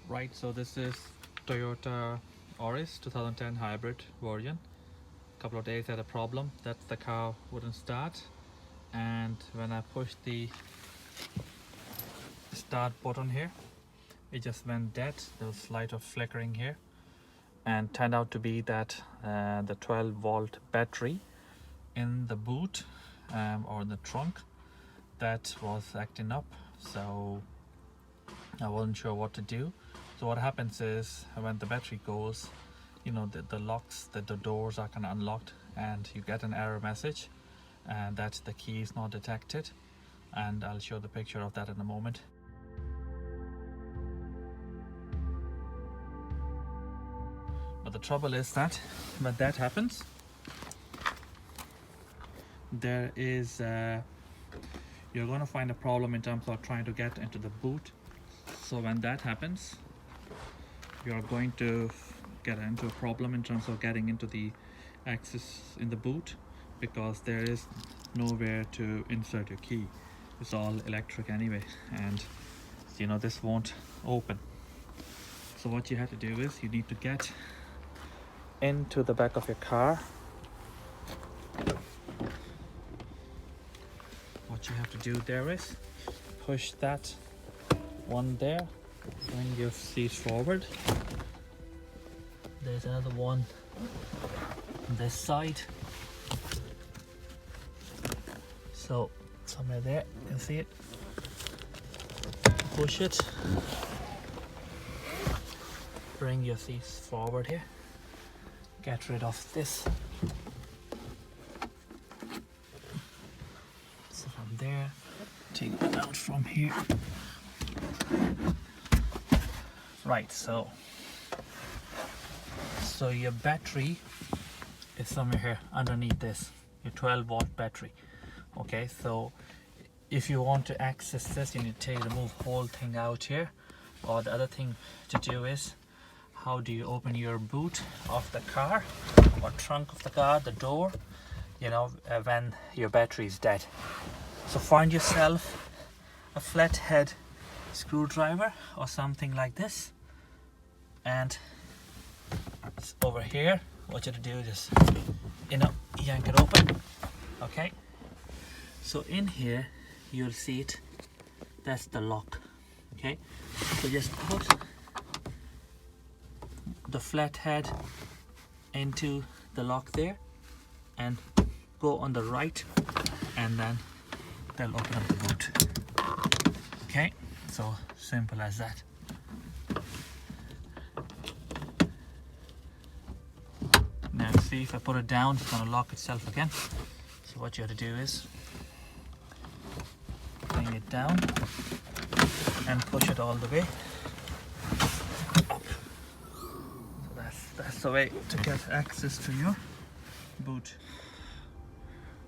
Right, so this is Toyota Auris 2010 hybrid version. A couple of days had a problem that the car wouldn't start, and when I pushed the start button here, it just went dead. There was light of flickering here, and turned out to be that the 12-volt battery in the boot or the trunk that was acting up. So I wasn't sure what to do. So what happens is when the battery goes, you know, the locks, the doors are kind of unlocked, and you get an error message and that the key is not detected, and I'll show the picture of that in a moment. But the trouble is that when that happens, there is you're going to find a problem in terms of trying to get into the boot. So when that happens, you're going to get into a problem in terms of getting into the access in the boot, because there is nowhere to insert your key. It's all electric anyway, and you know this won't open. So what you have to do is you need to get into the back of your car. What you have to do there is push that one there, bring your seat forward. There's another one on this side, so somewhere there, you can see it. Push it, bring your seats forward here, get rid of this. So from there, take it out from here. Right, so your battery is somewhere here underneath this, your 12-volt battery. Okay, so if you want to access this, you need to remove the whole thing out here. Or the other thing to do is, how do you open your boot of the car or trunk of the car, the door, you know, when your battery is dead? So find yourself a flathead screwdriver or something like this, and it's over here. What you have to do is just, you know, yank it open. Okay, so in here you'll see it, that's the lock. Okay, so just put the flathead into the lock there and go on the right, and then they'll open up the boot. Okay, so simple as that. Now see, if I put it down, it's going to lock itself again. So what you have to do is bring it down and push it all the way up. So that's the way to get access to your boot.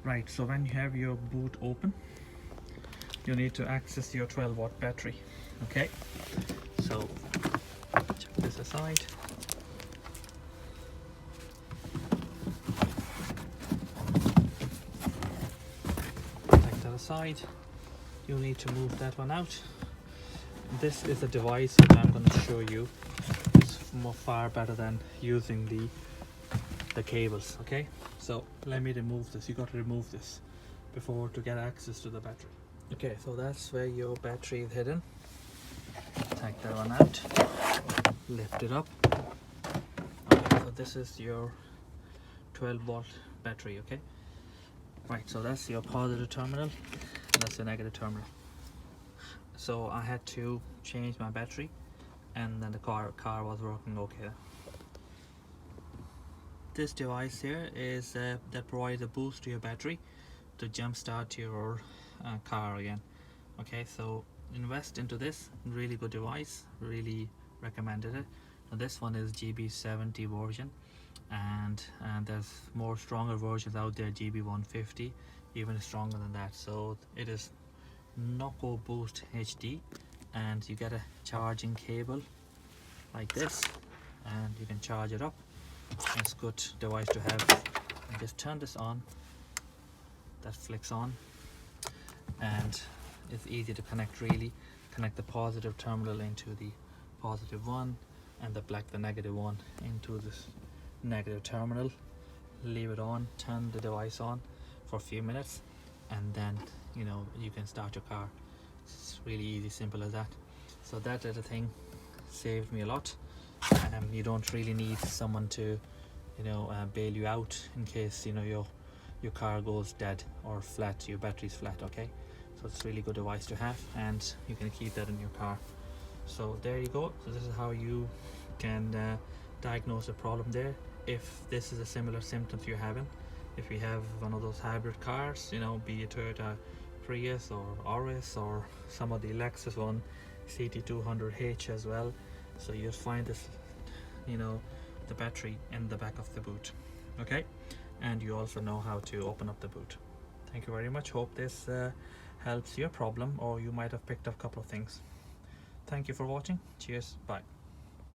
Right, so when you have your boot open, you need to access your 12-volt battery. Okay, so check this aside. Take that aside. You need to move that one out. This is a device that I'm going to show you. It's far better than using the cables. Okay, so let me remove this. You got to remove this before to get access to the battery. Okay, so that's where your battery is hidden. Take that one out, lift it up. Okay, so this is your 12-volt battery. Okay, right, so that's your positive terminal, that's the negative terminal. So I had to change my battery, and then the car was working okay. This device here is that provides a boost to your battery to jumpstart your car again. Okay, so invest into this, really good device, really recommended it. Now this one is GB70 version, and there's more stronger versions out there, GB150, even stronger than that. So it is Noco Boost HD, and you get a charging cable like this, and you can charge it up. It's a good device to have. And just turn this on, that flicks on, and it's easy to connect. Really connect the positive terminal into the positive one and the negative one into this negative terminal. Leave it on, turn the device on for a few minutes, and then you can start your car. It's really easy, simple as that. So that little thing saved me a lot. You don't really need someone to bail you out in case your car goes dead or flat, your battery's flat. Okay, so it's a really good device to have, and you can keep that in your car. So there you go. So this is how you can diagnose a problem there. If this is a similar symptoms you're having, if you have one of those hybrid cars, be it Toyota Prius or Auris or some of the Lexus one, CT200H as well, so you'll find this the battery in the back of the boot. Okay, and you also know how to open up the boot. Thank you very much. Hope this helps your problem, or you might have picked up a couple of things. Thank you for watching. Cheers. Bye.